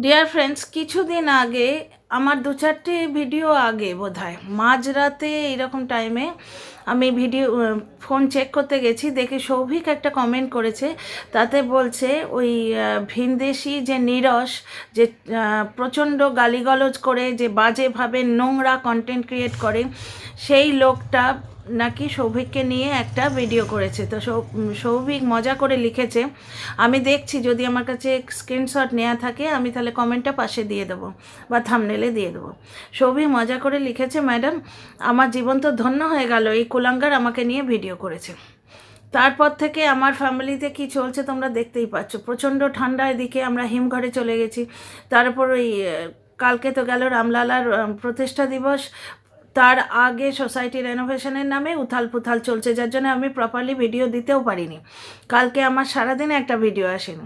Dear friends, কিছুদিন আগে আমার 2-4টে ভিডিও আগে বোধহয় মাঝরাতে এরকম টাইমে আমি ফোন চেক করতে গেছি, দেখি সৌভিক একটা কমেন্ট করেছে। তাতে বলছে ওই ভিনদেশি যে নীরস, যে প্রচণ্ড গালিগালাজ করে, যে বাজেভাবে নোংরা কন্টেন্ট ক্রিয়েট করে, সেই লোকটা নাকি সৌভিককে নিয়ে একটা ভিডিও করেছে। তো সৌভিক মজা করে লিখেছে, আমি দেখছি যদি আমার কাছে স্ক্রিনশট নেওয়া থাকে আমি তাহলে কমেন্টটা পাশে দিয়ে দেবো বা থাম্বনেলে দিয়ে দেবো। সৌভিক মজা করে লিখেছে, ম্যাডাম আমার জীবন তো ধন্য হয়ে গেল, এই কুলাঙ্গার আমাকে নিয়ে ভিডিও করেছে। তারপর থেকে আমার ফ্যামিলিতে কি চলছে তোমরা দেখতেই পাচ্ছ। প্রচণ্ড ঠান্ডা, এদিকে আমরা হিমঘরে চলে গেছি। তারপর ওই কালকে তো গেল রামলালার প্রতিষ্ঠা দিবস, তার আগে সোসাইটি রেনোভেশনের নামে উথাল পুথাল চলছে, যার জন্য আমি প্রপারলি ভিডিও দিতেও পারিনি। কালকে আমার সারাদিনে একটা ভিডিও আসেনি।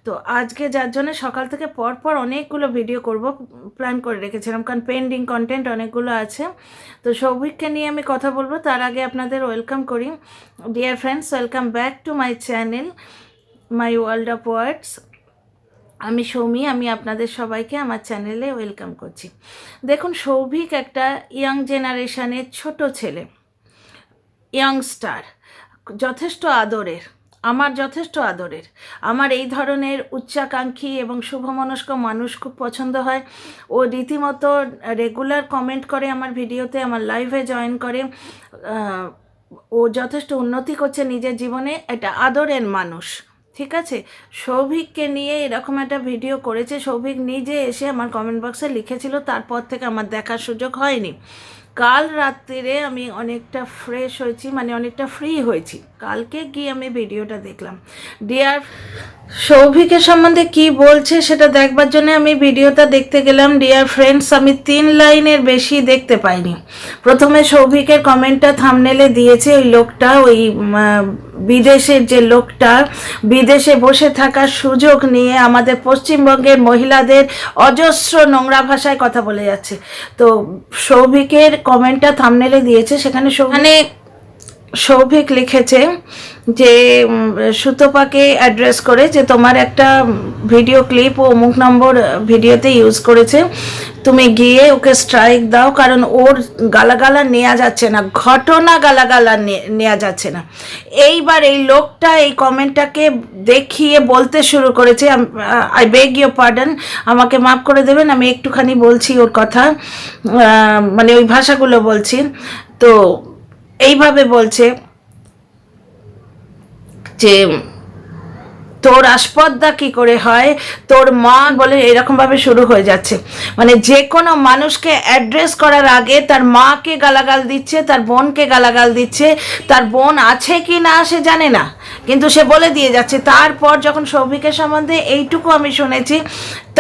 তো আজকে যার জন্য সকাল থেকে পরপর অনেকগুলো ভিডিও করব প্ল্যান করে রেখেছিলাম, কারণ পেন্ডিং কন্টেন্ট অনেকগুলো আছে। তো সৌভিককে নিয়ে আমি কথা বলবো, তার আগে আপনাদের ওয়েলকাম করি। Dear friends, welcome back to my channel, my world of words. আমি সৌমি, আমি আপনাদের সবাইকে আমার চ্যানেলে ওয়েলকাম করছি। দেখুন, সৌভিক একটা ইয়াং জেনারেশনের ছোট ছেলে, ইয়াংস্টার, যথেষ্ট আদরের, আমার যথেষ্ট আদরের। আমার এই ধরনের উচ্চাকাঙ্ক্ষী এবং শুভমনস্ক মানুষ খুব পছন্দ হয়। ও রীতিমতো রেগুলার কমেন্ট করে আমার ভিডিওতে, আমার লাইভে জয়েন করে। ও যথেষ্ট উন্নতি করছে নিজের জীবনে, এটা আদরের মানুষ, ঠিক আছে। সৌভিককে নিয়ে এরকম একটা ভিডিও করেছে, সৌভিক নিজে এসে আমার কমেন্ট বক্সে লিখেছিল, তারপর থেকে আমার দেখার সুযোগ হয়নি। কাল রাত্রিরে আমি অনেকটা ফ্রেশ হয়েছি, মানে অনেকটা ফ্রি হয়েছি, কালকে গিয়ে আমি ভিডিওটা দেখলাম। ডিয়ার সৌভিকের সম্বন্ধে কি বলছে সেটা দেখবার জন্য আমি ভিডিওটা দেখতে গেলাম। ডিয়ার ফ্রেন্ডস, আমি 3 লাইনের বেশি দেখতে পাইনি। প্রথমে সৌভিকের কমেন্টটা থাম্বনেলে দিয়েছে ওই লোকটা, ওই বিদেশের যে লোকটা, বিদেশে বসে থাকার সুযোগ নিয়ে আমাদের পশ্চিমবঙ্গের মহিলাদের অজস্র নোংরা ভাষায় কথা বলে যাচ্ছে। তো সৌভিকের কমেন্টটা থাম্বনেলে দিয়েছে, সেখানে সৌভিক লিখেছে যে সুতপাকে অ্যাড্রেস করে, যে তোমার একটা ভিডিও ক্লিপ ও অমুক নম্বর ভিডিওতে ইউজ করেছে, তুমি গিয়ে ওকে স্ট্রাইক দাও, কারণ ওর গালাগালা নেওয়া যাচ্ছে না, ঘটনা গালাগালা নেওয়া যাচ্ছে না। এইবার এই লোকটা এই কমেন্টটাকে দেখিয়ে বলতে শুরু করেছে, আই বেগ ইউর পার্ডন, আমাকে মাফ করে দেবেন, আমি একটুখানি বলছি ওর কথা, মানে ওই ভাষাগুলো বলছি। তো এইভাবে বলছে যে তোর আসপদ্দা কি করে হয়, তোর মা বলে, এরকমভাবে শুরু হয়ে যাচ্ছে। মানে যে কোনো মানুষকে অ্যাড্রেস করার আগে তার মাকে গালাগাল দিচ্ছে, তার বোনকে গালাগাল দিচ্ছে, তার বোন আছে কি না সে জানে না, কিন্তু সে বলে দিয়ে যাচ্ছে। তারপর যখন সৌভিকের সম্বন্ধে এইটুকু আমি শুনেছি,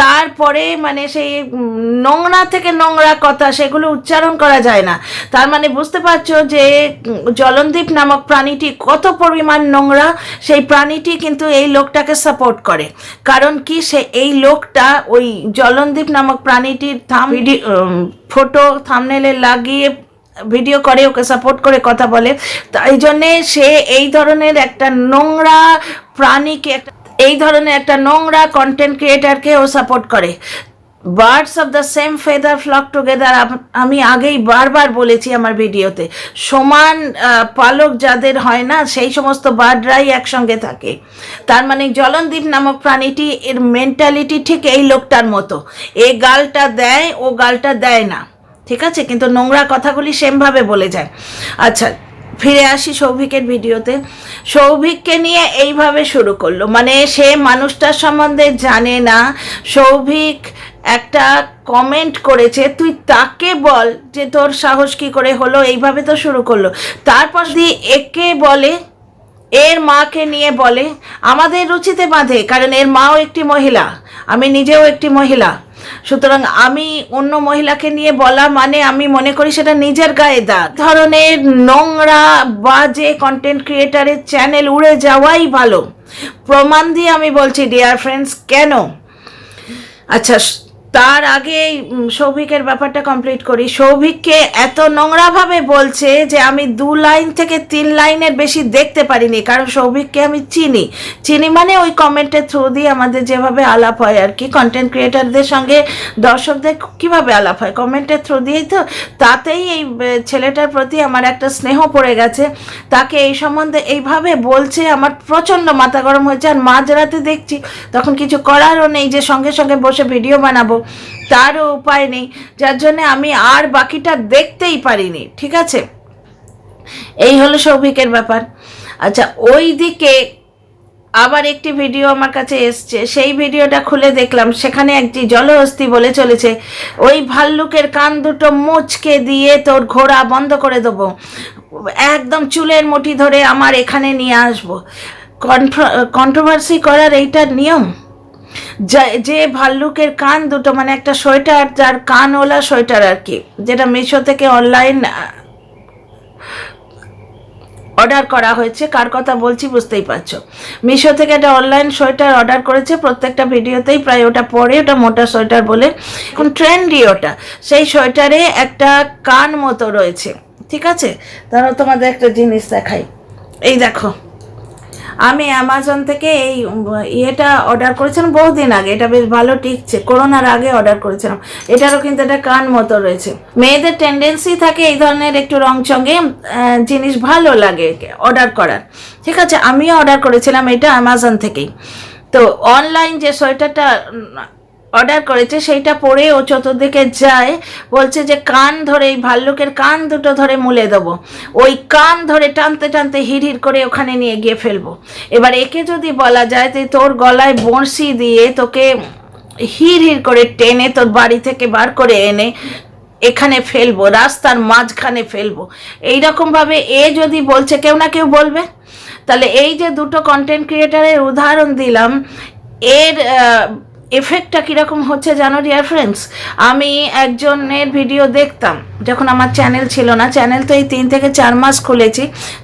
তারপরে মানে সেই নোংরা থেকে নোংরা কথা, সেগুলো উচ্চারণ করা যায় না। তার মানে বুঝতে পারছো যে জলনদীপ নামক প্রাণীটি কত পরিমাণ নোংরা। সেই প্রাণীটি কিন্তু এই লোকটাকে সাপোর্ট করে, কারণ কি, সে এই লোকটা ওই জলনদীপ নামক প্রাণীটির ফটো থাম্বনেলে লাগিয়ে ভিডিও করে, ওকে সাপোর্ট করে কথা বলে। তাই জন্যে সে এই ধরনের একটা নোংরা প্রাণীকে, এই ধরনের একটা নোংরা কন্টেন্ট ক্রিয়েটারকে ও সাপোর্ট করে। Birds of the same feather flock together, আমি আগেই বারবার বলেছি আমার ভিডিওতে, সমান পালক যাদের হয় না সেই সমস্ত বার্ডরাই একসঙ্গে থাকে। তার মানে জলনদীপ নামক প্রাণীটি, এর মেন্টালিটি ঠিক এই লোকটার মতো, এ গালটা দেয় ও গালটা দেয় না, ঠিক আছে, কিন্তু নোংরা কথাগুলি সেমভাবে বলে যায়। আচ্ছা, ফিরে আসি সৌভিকের ভিডিওতে। সৌভিককে নিয়ে এইভাবে শুরু করলো, মানে সে মানুষটার সম্বন্ধে জানে না। সৌভিক একটা কমেন্ট করেছে, তুই তাকে বল যে তোর সাহস কি করে হলো, এইভাবে তো শুরু করলো। তারপর দিয়ে একে বলে, এর মাকে নিয়ে বলে, আমাদের রুচিতে বাঁধে, কারণ এর মাও একটি মহিলা, আমি নিজেও একটি মহিলা, সুতরাং আমি অন্য মহিলাকে নিয়ে বলা মানে আমি মনে করি সেটা নিজের গায়ে দাগ। ধরনের নোংরা বাজে কন্টেন্ট ক্রিয়েটারের চ্যানেল উড়ে যাওয়াই ভালো, প্রমাণ দিয়ে আমি বলছি ডিয়ার ফ্রেন্ডস। কেন? আচ্ছা, তার আগে সৌভিকের ব্যাপারটা কমপ্লিট করি। সৌভিককে এত নোংরাভাবে বলছে যে আমি 2 লাইন থেকে 3 লাইনের বেশি দেখতে পারিনি, কারণ সৌভিককে আমি চিনি মানে ওই কমেন্টের থ্রু দিয়ে আমাদের যেভাবে আলাপ হয় আর কি, কন্টেন্ট ক্রিয়েটারদের সঙ্গে দর্শকদের কীভাবে আলাপ হয় কমেন্টের থ্রু দিয়েই তো, তাতেই এই ছেলেটার প্রতি আমার একটা স্নেহ পড়ে গেছে। তাকে এই সম্বন্ধে এইভাবে বলছে, আমার প্রচণ্ড মাথা গরম হয়েছে। আর মাঝরাতে দেখছি, তখন কিছু করারও নেই যে সঙ্গে সঙ্গে বসে ভিডিও বানাবো, তারও উপায় নেই, যার জন্য আমি আর বাকিটা দেখতেই পারিনি। ঠিক আছে, এই হলো সৌভিকের ব্যাপার। আচ্ছা, ওই দিকে আবার একটি ভিডিও আমার কাছে এসছে, সেই ভিডিওটা খুলে দেখলাম, সেখানে একটি জলহস্তি বলে চলেছে ওই ভাল্লুকের কান দুটো মুচকে দিয়ে তোর ঘোড়া বন্ধ করে দেবো, একদম চুলের মুঠি ধরে আমার এখানে নিয়ে আসবো। কন্ট্রোভার্সি করার এইটা নিয়ম? যে ভাল্লুকের কান দুটো, মানে একটা সোয়েটার, যার কানওয়ালা সোয়েটার আর কি, যেটা মিশো থেকে অনলাইন অর্ডার করা হয়েছে, কার কথা বলছি বুঝতেই পারছো। মিশো থেকে একটা অনলাইন সোয়েটার অর্ডার করেছে, প্রত্যেকটা ভিডিওতেই প্রায় ওটা পরে, ওটা মোটা সোয়েটার বলে, এখন ট্রেন্ডি ওটা। সেই সোয়েটারে একটা কান মতো রয়েছে। ঠিক আছে, তাহলে তোমাদের একটা জিনিস দেখাই। এই দেখো, আমি অ্যামাজন থেকে এই ইয়েটা অর্ডার করেছিলাম বহুদিন আগে, এটা বেশ ভালো টিকছে, করোনার আগে অর্ডার করেছিলাম। এটারও কিন্তু একটা কান মতো রয়েছে। মেয়েদের টেন্ডেন্সি থাকে এই ধরনের একটু রংচঙে জিনিস ভালো লাগে অর্ডার করার। ঠিক আছে, আমিও অর্ডার করেছিলাম এটা অ্যামাজন থেকেই। তো অনলাইন যে সোয়েটারটা অর্ডার করেছে সেইটা পরে ও চতুর্দিকে যায়, বলছে যে কান ধরে, এই ভাল্লুকের কান দুটো ধরে মুলে দেবো, ওই কান ধরে টানতে টানতে হিড় করে ওখানে নিয়ে গিয়ে ফেলবো। এবার একে যদি বলা যায় যে তোর গলায় বড়শি দিয়ে তোকে হিড় করে টেনে তোর বাড়ি থেকে বার করে এনে এখানে ফেলবো, রাস্তার মাঝখানে ফেলবো, এইরকমভাবে এ যদি বলছে, কেউ না কেউ বলবে। তাহলে এই যে দুটো কন্টেন্ট ক্রিয়েটারের উদাহরণ দিলাম, এর এফেক্টটা কীরকম হচ্ছে জানো ডিয়ার ফ্রেন্ডস? আমি একজনের ভিডিও দেখতাম যখন আমার চ্যানেল ছিল না, চ্যানেল তো এই 3 থেকে 4 মাস খুলেছি,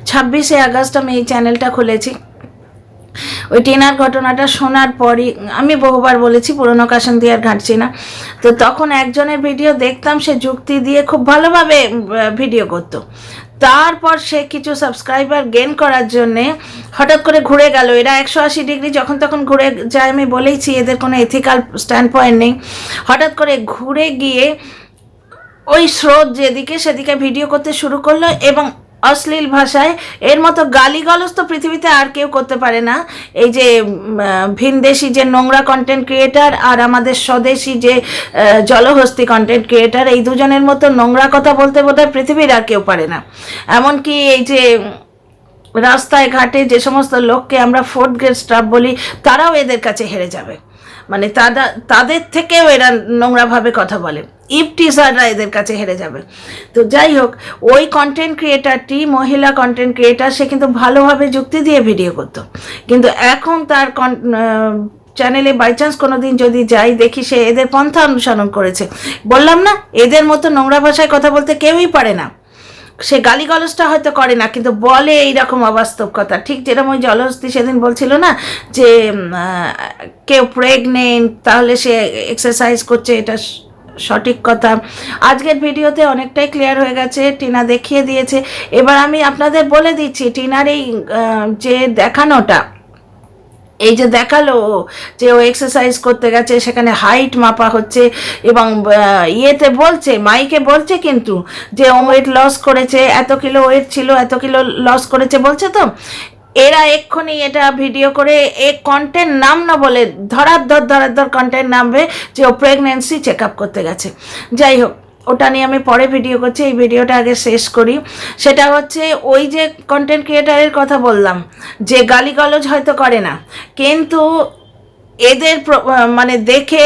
26শে আগস্ট আমি এই চ্যানেলটা খুলেছি। ওই টিনার ঘটনাটা শোনার পরই আমি বহুবার বলেছি, পুরোনো কাশন দিয়ে আর ঘাঁটছি না। তো তখন একজনের ভিডিও দেখতাম, সে যুক্তি দিয়ে খুব ভালোভাবে ভিডিও করতো। তারপর সে কিছু সাবস্ক্রাইবার গেন করার জন্যে হঠাৎ করে ঘুরে গেল। এরা 180 ডিগ্রি যখন তখন ঘুরে যায়, আমি বলেইছি এদের কোনো এথিক্যাল স্ট্যান্ড পয়েন্ট নেই। হঠাৎ করে ঘুরে গিয়ে ওই স্রোত যেদিকে সেদিকে ভিডিও করতে শুরু করলো, এবং অশ্লীল ভাষায়, এর মতো গালিগালাজ তো পৃথিবীতে আর কেউ করতে পারে না। এই যে ভিনদেশি যে নোংরা কন্টেন্ট ক্রিয়েটার আর আমাদের স্বদেশি যে জলহস্তি কন্টেন্ট ক্রিয়েটার, এই দুজনের মতো নোংরা কথা বলতে বোধহয় পৃথিবীর আর কেউ পারে না। এমনকি এই যে রাস্তায় ঘাটে যে সমস্ত লোককে আমরা 4th গ্রেড স্টাফ বলি, তারাও এদের কাছে হেরে যাবে। মানে তাদের থেকেও এরা নোংরাভাবে কথা বলে, ইফটিজাররা এদের কাছে হেরে যাবে। তো যাই হোক, ওই কন্টেন্ট ক্রিয়েটারটি মহিলা কন্টেন্ট ক্রিয়েটার, সে কিন্তু ভালোভাবে যুক্তি দিয়ে ভিডিও করতো, কিন্তু এখন তার চ্যানেলে বাই চান্স কোনো দিন যদি যাই, দেখি সে এদের পন্থা অনুসরণ করেছে। বললাম না, এদের মতো নোংরা ভাষায় কথা বলতে কেউই পারে না। সে গালিগালাজটা হয়তো করে না, কিন্তু বলে এইরকম অবাস্তব কথা। ঠিক যেরকম ওই জলহস্তি সেদিন বলছিল না যে কেউ প্রেগনেন্ট, তাহলে সে এক্সারসাইজ করছে, এটা সঠিক কথা। আজকের ভিডিওতে অনেকটাই ক্লিয়ার হয়ে গেছে, টিনা দেখিয়ে দিয়েছে। এবার আমি আপনাদের বলে দিচ্ছি, টিনার এই যে দেখানোটা, এই যে দেখালো যে ও এক্সারসাইজ করতে গেছে, সেখানে হাইট মাপা হচ্ছে, এবং ইয়েতে বলছে, মাইকে বলছে কিন্তু যে ও ওয়েট লস করেছে, এত কিলো ওয়েট ছিল, এত কিলো লস করেছে বলছে। তো এরা এক্ষুনি এটা ভিডিও করে কন্টেন্ট নাম না বলে ধরার কন্টেন্ট নামবে যে ও প্রেগনেন্সি চেক আপ করতে গেছে। যাই হোক, ওটা নিয়ে আমি পরে ভিডিও করছি, এই ভিডিওটা আগে শেষ করি। সেটা হচ্ছে ওই যে কন্টেন্ট ক্রিয়েটারের কথা বললাম, যে গালিগালাজ হয়তো করে না, কিন্তু এদের মানে দেখে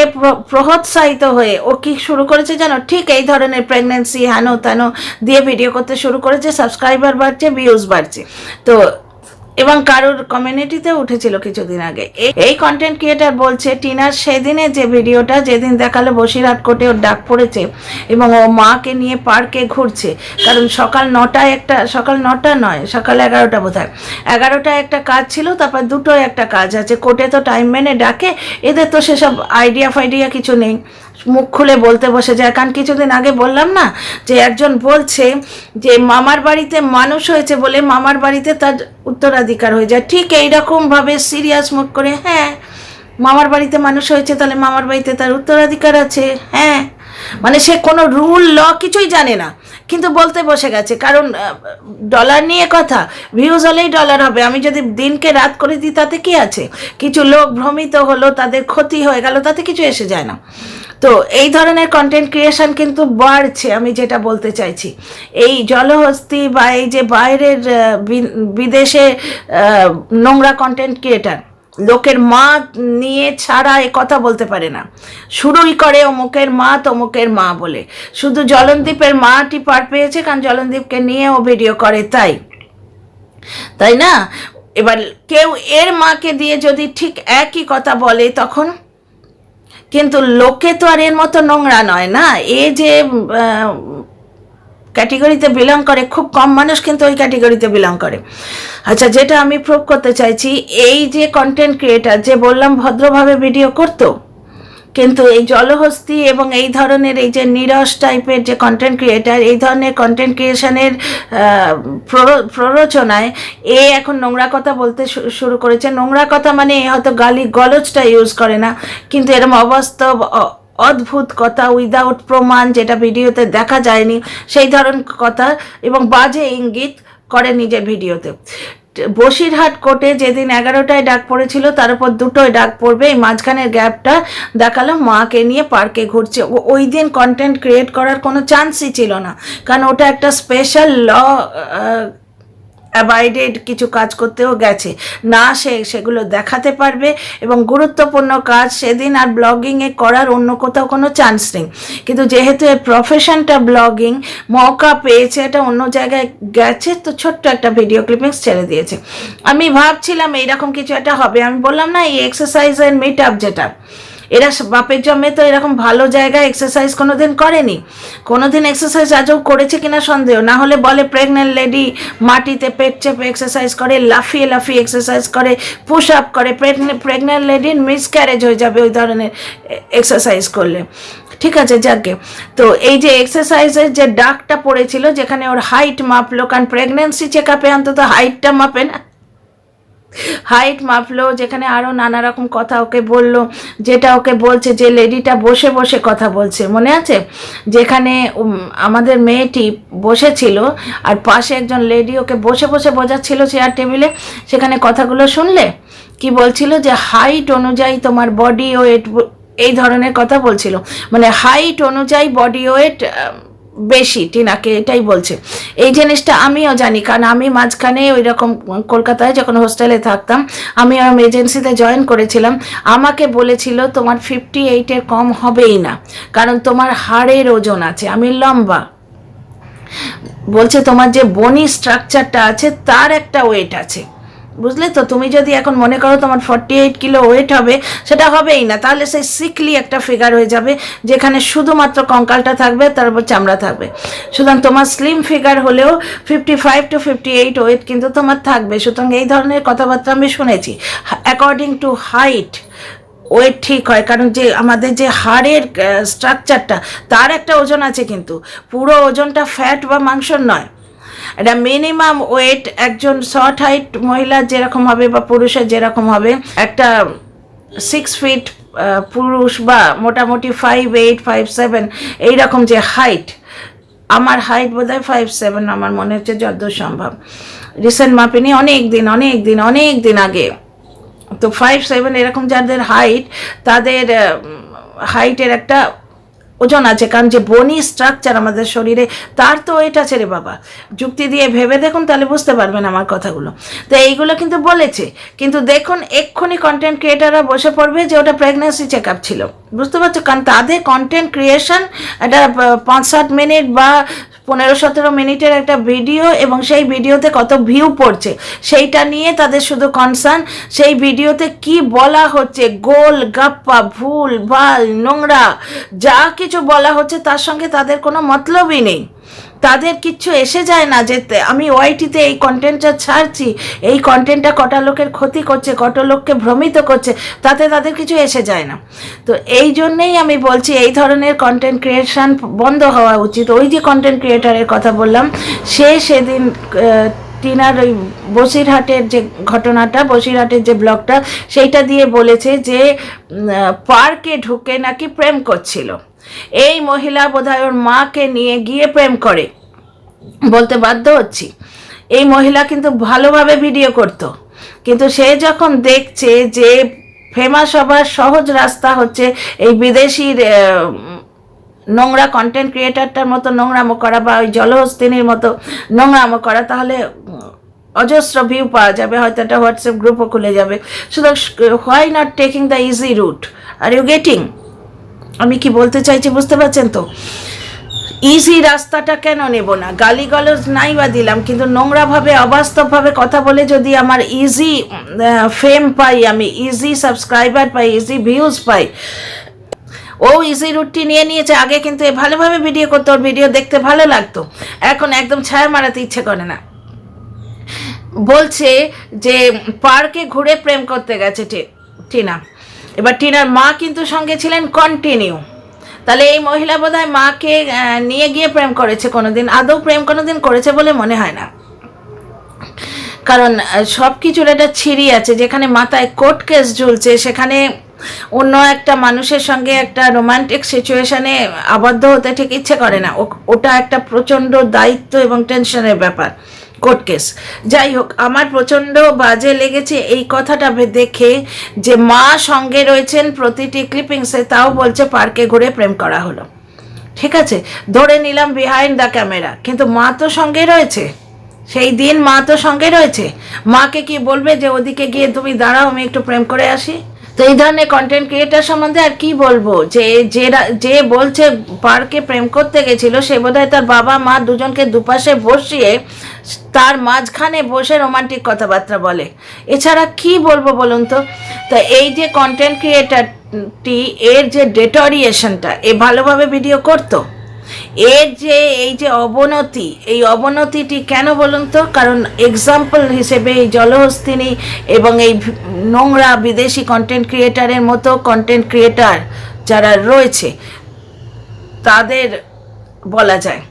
প্রহৎসাহিত হয়ে ও কি শুরু করেছে জানো, ঠিক এই ধরনের প্রেগনেন্সি হেন তেন দিয়ে ভিডিও করতে শুরু করেছে। সাবস্ক্রাইবার বাড়ছে, ভিউজ বাড়ছে। তো এবং কারোর কমিউনিটিতে উঠেছিল কিছুদিন আগে। এই কন্টেন্ট ক্রিয়েটার বলছে টিনার সেদিনে যে ভিডিওটা, যেদিন দেখালো বসিরহাট কোর্টে ওর ডাক পড়েছে এবং ও মাকে নিয়ে পার্কে ঘুরছে, কারণ সকাল 9টা নয়, সকাল 11টা বোধ হয়, 11টায় একটা কাজ ছিল, তারপর 2টোয় একটা কাজ আছে। কোর্টে তো টাইম মেনে ডাকে, এদের তো সেসব আইডিয়া ফাইডিয়া কিছু নেই, মুখ খুলে বলতে বসে যায়। কারণ কিছুদিন আগে বললাম না যে একজন বলছে যে মামার বাড়িতে মানুষ হয়েছে বলে মামার বাড়িতে তার উত্তরাধিকার হয়ে যায়, ঠিক এইরকমভাবে সিরিয়াস মুখ করে, হ্যাঁ মামার বাড়িতে মানুষ হয়েছে তাহলে মামার বাড়িতে তার উত্তরাধিকার আছে। হ্যাঁ, মানে সে কোনো রুল ল কিছুই জানে না, কিন্তু বলতে বসে গেছে। কারণ ডলার নিয়ে কথা, ভিউজ হলেই ডলার হবে। আমি যদি দিনকে রাত করে দিই তাতে কি আছে? কিছু লোক ভ্রমিত হলো, তাদের ক্ষতি হয়ে গেল, তাতে কিছু এসে যায় না। তো এই ধরনের কন্টেন্ট ক্রিয়েশন কিন্তু বাড়ছে। আমি যেটা বলতে চাইছি, এই জলহস্তি বা এই যে বাইরের বিদেশে নোংরা কন্টেন্ট ক্রিয়েটার লোকের মা নিয়ে ছাড়া এ কথা বলতে পারে না, শুরুই করে অমুকের মা তমুকের মা বলে। শুধু জলনদীপের মাটি পার পেয়েছে কারণ জলনদীপকে নিয়ে ও ভিডিও করে, তাই না? এবার কেউ এর মাকে দিয়ে যদি ঠিক একই কথা বলে তখন কিন্তু লোকে তো আর এর মতো নোংরা নয় না। এ যে ক্যাটেগরিতে বিলং করে, খুব কম মানুষ কিন্তু ওই ক্যাটেগরিতে বিলং করে। আচ্ছা, যেটা আমি প্রুভ করতে চাইছি, এই যে কন্টেন্ট ক্রিয়েটার যে বললাম ভদ্রভাবে ভিডিও করতো, কিন্তু এই জলহস্তি এবং এই ধরনের এই যে নিরস টাইপের যে কন্টেন্ট ক্রিয়েটার, এই ধরনের কন্টেন্ট ক্রিয়েশনের প্ররোচনায় এ এখন নোংরা কথা বলতে শুরু করেছে। নোংরা কথা মানে হয়তো গালি গলজটা ইউজ করে না, কিন্তু এরকম অবাস্তব অদ্ভুত কথা উইদাউট প্রমাণ, যেটা ভিডিওতে দেখা যায়নি সেই ধরনের কথা এবং বাজে ইঙ্গিত করে নিজের ভিডিওতে। বসিরহাট কোর্টে যেদিন 11টায় ডাক পড়েছিল তার উপর 2টোয় ডাক পড়বে, এই মাঝখানের গ্যাপটা দেখালো মাকে নিয়ে পার্কে ঘুরছে। ওই দিন কন্টেন্ট ক্রিয়েট করার কোনো চান্সই ছিল না, কারণ ওটা একটা স্পেশাল ল অ্যাবাইডেড কিছু কাজ করতেও গেছে না, সেগুলো দেখাতে পারবে এবং গুরুত্বপূর্ণ কাজ সেদিন আর ব্লগিংয়ে করার অন্য কোথাও কোনো চান্স নেই। কিন্তু যেহেতু এর প্রফেশনটা ব্লগিং, মৌকা পেয়েছে, এটা অন্য জায়গায় গেছে, তো ছোট্ট একটা ভিডিও ক্লিপিংস ছেড়ে দিয়েছে। আমি ভাবছিলাম এইরকম কিছু একটা হবে। আমি বললাম না এই এক্সারসাইজের মিট আপ, যেটা এরা বাপের জন্মে তো এরকম ভালো জায়গায় এক্সারসাইজ কোনোদিন করেনি, কোনোদিন এক্সারসাইজ আজও করেছে কিনা সন্দেহ। না হলে বলে প্রেগনেন্ট লেডি মাটিতে পেট চেপে এক্সারসাইজ করে, লাফিয়ে লাফিয়ে এক্সারসাইজ করে, পুশ আপ করে, প্রেগনেন্ট লেডির মিসক্যারেজ হয়ে যাবে ওই ধরনের এক্সারসাইজ করলে। ঠিক আছে, যাকে তো এই যে এক্সারসাইজের যে ডাকটা পড়েছিল, যেখানে ওর হাইট মাপলো, কারণ প্রেগনেন্সি চেক আপে অন্তত হাইটটা মাপে না, হাইট মাপলো, যেখানে আরও নানা রকম কথা ওকে বললো, যেটা ওকে বলছে যে লেডিটা বসে বসে কথা বলছে, মনে আছে? যেখানে আমাদের মেয়েটি বসেছিল আর পাশে একজন লেডি ওকে বসে বসে বোঝাচ্ছিল চেয়ার টেবিলে, সেখানে কথাগুলো শুনলে কি বলছিল যে হাইট অনুযায়ী তোমার বডি ওয়েট, এই ধরনের কথা বলছিল, মানে হাইট অনুযায়ী বডি ওয়েট বেশি টিনাকে, এটাই বলছে। এই জিনিসটা আমিও জানি, কারণ আমি মাঝখানে ওই রকম কলকাতায় যখন হোস্টেলে থাকতাম, আমি আমার এজেন্সিতে জয়েন করেছিলাম, আমাকে বলেছিল তোমার 58-এর কম হবেই না, কারণ তোমার হাড়ের ওজন আছে, আমি লম্বা, বলছে তোমার যে বনি স্ট্রাকচারটা আছে তার একটা ওয়েট আছে, বুঝলে তো? তুমি যদি এখন মনে করো তোমার 48 কিলো ওয়েট হবে, সেটা হবেই না, তাহলে সেই সিকলি একটা ফিগার হয়ে যাবে যেখানে শুধুমাত্র কঙ্কালটা থাকবে, তারপর চামড়া থাকবে। সুতরাং তোমার স্লিম ফিগার হলেও 55 to 58 ওয়েট কিন্তু তোমার থাকবে। সুতরাং এই ধরনের কথাবার্তা আমি শুনেছি। অ্যাকর্ডিং টু হাইট ওয়েট ঠিক হয়, কারণ যে আমাদের যে হাড়ের স্ট্রাকচারটা তার একটা ওজন আছে, কিন্তু পুরো ওজনটা ফ্যাট বা মাংসর নয়। এটা মিনিমাম ওয়েট একজন শর্ট হাইট মহিলার যেরকম হবে বা পুরুষের যেরকম হবে, একটা 6 ফিট পুরুষ বা মোটামুটি 5'8", 5'7" এইরকম যে হাইট, আমার হাইট বোধহয় 5'7", আমার মনে হচ্ছে যতদূর সম্ভব, রিসেন্ট মাপিনি, অনেক দিন আগে। তো 5'7" এরকম যাদের হাইট, তাদের হাইটের একটা ওজন আছে, কারণ যে বনি স্ট্রাকচার আমাদের শরীরে তার তো ওয়েট আছে রে বাবা। যুক্তি দিয়ে ভেবে দেখুন, তাহলে বুঝতে পারবেন আমার কথাগুলো। তো এইগুলো কিন্তু বলেছে, কিন্তু দেখুন এক্ষুনি কন্টেন্ট ক্রিয়েটাররা বসে পড়বে যে ওটা প্রেগনেন্সি চেক আপ ছিল, বুঝতে পারছো? কারণ তাদের কন্টেন্ট ক্রিয়েশন একটা 5-7 মিনিট বা 15-17 মিনিটের একটা ভিডিও, এবং সেই ভিডিওতে কত ভিউ পড়ছে সেইটা নিয়ে তাদের শুধু কনসার্ন। সেই ভিডিওতে কি বলা হচ্ছে, গোল গাপ্পা, ভুল ভাল, নোংরা যা কিছু বলা হচ্ছে তার সঙ্গে তাদের কোনো মতলবই নেই। তাদের কিচ্ছু এসে যায় না যে আমি ওয়াইটিতে এই কন্টেন্টটা ছাড়ছি, এই কন্টেন্টটা কটা লোকের ক্ষতি করছে, কত লোককে ভ্রমিত করছে, তাতে তাদের কিছু এসে যায় না। তো এই জন্যেই আমি বলছি এই ধরনের কন্টেন্ট ক্রিয়েশন বন্ধ হওয়া উচিত। ওই যে কন্টেন্ট ক্রিয়েটারের কথা বললাম, সেদিন টিনার ওই বসিরহাটের যে ঘটনাটা, বসিরহাটের যে ব্লগটা, সেইটা দিয়ে বলেছে যে পার্কে ঢুকে নাকি প্রেম করছিল। এই মহিলা বোধহয় ওর মাকে নিয়ে গিয়ে প্রেম করে, বলতে বাধ্য হচ্ছি। এই মহিলা কিন্তু ভালোভাবে ভিডিও করত, কিন্তু সে যখন দেখছে যে ফেমাস হবার সহজ রাস্তা হচ্ছে এই বিদেশির নোংরা কন্টেন্ট ক্রিয়েটারটার মতো নোংরামো করা বা ওই জলহস্তিনীর মতো নোংরামো করা, তাহলে অজস্র ভিউ পাওয়া যাবে, হয়তো একটা হোয়াটসঅ্যাপ গ্রুপও খুলে যাবে। সুতরাং why not taking the easy route? Are you getting? আমি কি বলতে চাইছি বুঝতে পারছেন তো? ইজি রাস্তাটা কেন নেব না? গালিগালাজ নাই বা দিলাম, কিন্তু নোংরাভাবে অবাস্তবভাবে কথা বলে যদি আমার ইজি ফেম পাই, আমি ইজি সাবস্ক্রাইবার পাই, ইজি ভিউজ পাই, ও ইজি রুটটি নিয়ে নিয়েছে। আগে কিন্তু ভালোভাবে ভিডিও করতো, ওর ভিডিও দেখতে ভালো লাগতো, এখন একদম ছায়া মারাতে ইচ্ছে করে না। বলছে যে পার্কে ঘুরে প্রেম করতে গেছে টিনা। এবার টিনার মা কিন্তু সঙ্গে ছিলেন কন্টিনিউ। তাহলে এই মহিলা বোধহয় মাকে নিয়ে গিয়ে প্রেম করেছে কোনোদিন। আদৌ প্রেম কোনোদিন করেছে বলে মনে হয় না, কারণ সব কিছুর একটা ছিঁড়ি আছে। যেখানে মাথায় কোর্ট কেস ঝুলছে, সেখানে অন্য একটা মানুষের সঙ্গে একটা রোমান্টিক সিচুয়েশনে আবদ্ধ হতে ঠিক ইচ্ছে করে না। ওটা একটা প্রচণ্ড দায়িত্ব এবং টেনশনের ব্যাপার, কোর্ট কেস। যাই হোক, আমার প্রচণ্ড বাজে লেগেছে এই কথাটা দেখে যে মা সঙ্গে রয়েছেন প্রতিটি ক্লিপিংসে, তাও বলছে পার্কে ঘুরে প্রেম করা হলো। ঠিক আছে, ধরে নিলাম বিহাইন্ড দ্য ক্যামেরা, কিন্তু মা তো সঙ্গে রয়েছে, সেই দিন মা তো সঙ্গে রয়েছে। মাকে কি বলবে যে ওদিকে গিয়ে তুমি দাঁড়াও, আমি একটু প্রেম করে আসি? তো এই ধরনের কন্টেন্ট ক্রিয়েটার সম্বন্ধে আর কি বলবো? যে বলছে পার্কে প্রেম করতে গেছিল, সে বোধহয় তার বাবা মা দুজনকে দুপাশে বসিয়ে তার মাঝখানে বসে রোমান্টিক কথাবার্তা বলে। এছাড়া কি বলবো বলুন তো? তা এই যে কন্টেন্ট ক্রিয়েটারটি, এর যে ডেটোরিয়েশনটা, এ ভালোভাবে ভিডিও করতো, এর যে এই যে অবনতি, এই অবনতিটি কেন বলুন তো? কারণ এক্সাম্পল হিসেবে এই জলহস্তিনী এবং এই নোংরা বিদেশি কন্টেন্ট ক্রিয়েটারের মতো কন্টেন্ট ক্রিয়েটার যারা রয়েছে তাদের বলা যায়।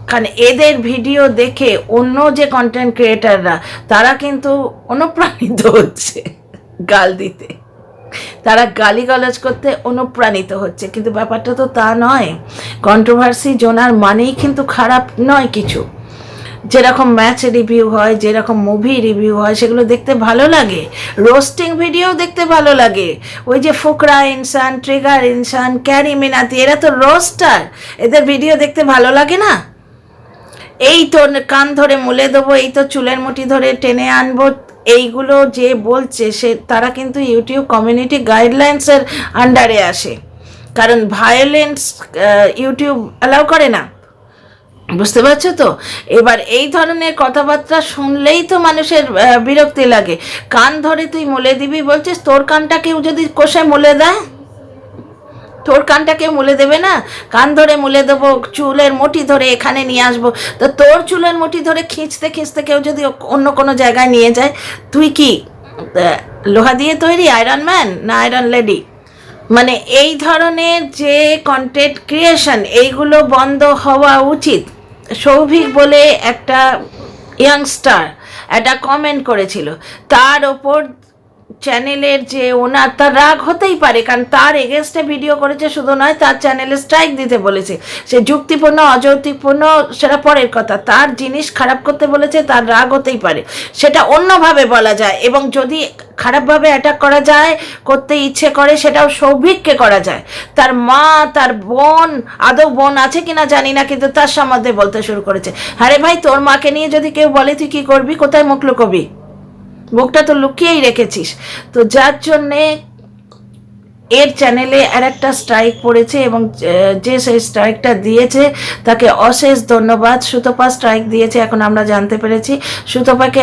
কারণ এদের ভিডিও দেখে অন্য যে কন্টেন্ট ক্রিয়েটাররা, তারা কিন্তু অনুপ্রাণিত হচ্ছে গাল দিতে, তারা গালিগালাজ করতে অনুপ্রাণিত হচ্ছে। কিন্তু ব্যাপারটা তো তা নয়। কন্ট্রোভার্সি জোনার মানেই কিন্তু খারাপ নয় কিছু। যেরকম ম্যাচ রিভিউ হয়, যেরকম মুভি রিভিউ হয়, সেগুলো দেখতে ভালো লাগে। রোস্টিং ভিডিও দেখতে ভালো লাগে। ওই যে ফুকরা ইনসান, ট্রিগার ইনসান, ক্যারি মিনাতি, এরা তো রোস্টার, এদের ভিডিও দেখতে ভালো লাগে না? এই তো কান ধরে মুলে দেবো, এই তো চুলের মুঠি ধরে টেনে আনবো, এইগুলো যে বলছে সে তারা কিন্তু ইউটিউব কমিউনিটি গাইডলাইন্সের আন্ডারে আসে। কারণ ভায়োলেন্স ইউটিউব অ্যালাউ করে না, বুঝতে পারছো তো? এবার এই ধরনের কথাবার্তা শুনলেই তো মানুষের বিরক্তি লাগে। কান ধরে তুই মুলে দিবি বলছিস, তোর কানটা কেউ যদি কষে মুলে দেয়, তোর কানটা কেউ মুলে দেবে না? কান ধরে মুলে দেবো, চুলের মুঠি ধরে এখানে নিয়ে আসবো। তো তোর চুলের মুঠি ধরে খিঁচতে খিঁচতে কেউ যদি অন্য কোনো জায়গায় নিয়ে যায়, তুই কি লোহা দিয়ে তৈরি আয়রন ম্যান না আয়রন লেডি? মানে এই ধরনের যে কন্টেন্ট ক্রিয়েশন, এইগুলো বন্ধ হওয়া উচিত। সৌভিক বলে একটা ইয়াংস্টার একটা কমেন্ট করেছিল, তার ওপর চ্যানেলের যে ওনার, তার রাগ হতেই পারে, কারণ তার এগেনস্টে ভিডিও করেছে শুধু নয়, তার চ্যানেলে স্ট্রাইক দিতে বলেছে। সে যুক্তিপূর্ণ অযৌক্তিকপূর্ণ সেটা পরের কথা, তার জিনিস খারাপ করতে বলেছে, তার রাগ হতেই পারে, সেটা অন্যভাবে বলা যায়। এবং যদি খারাপভাবে অ্যাটাক করা যায়, করতে ইচ্ছে করে, সেটাও সৌভিককে করা যায়। তার মা, তার বোন, আদৌ বোন আছে কিনা জানি না, কিন্তু তার সম্বন্ধে বলতে শুরু করেছে। আরে ভাই, তোর মাকে নিয়ে যদি কেউ বলে তুই কি করবি? কোথায় মুখ লুকোবি? মুখটা তো লুকিয়েই রেখেছিস। তো যার জন্যে এর চ্যানেলে আর একটা স্ট্রাইক পড়েছে, এবং যে সেই স্ট্রাইকটা দিয়েছে তাকে অশেষ ধন্যবাদ। সুতপা স্ট্রাইক দিয়েছে, এখন আমরা জানতে পেরেছি। সুতপাকে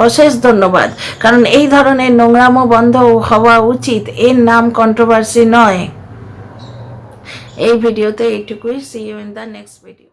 অশেষ ধন্যবাদ, কারণ এই ধরনের নোংরামো বন্ধ হওয়া উচিত। এর নাম কন্ট্রোভার্সি নয়। এই ভিডিওতে এইটুকুই। See you in the next video.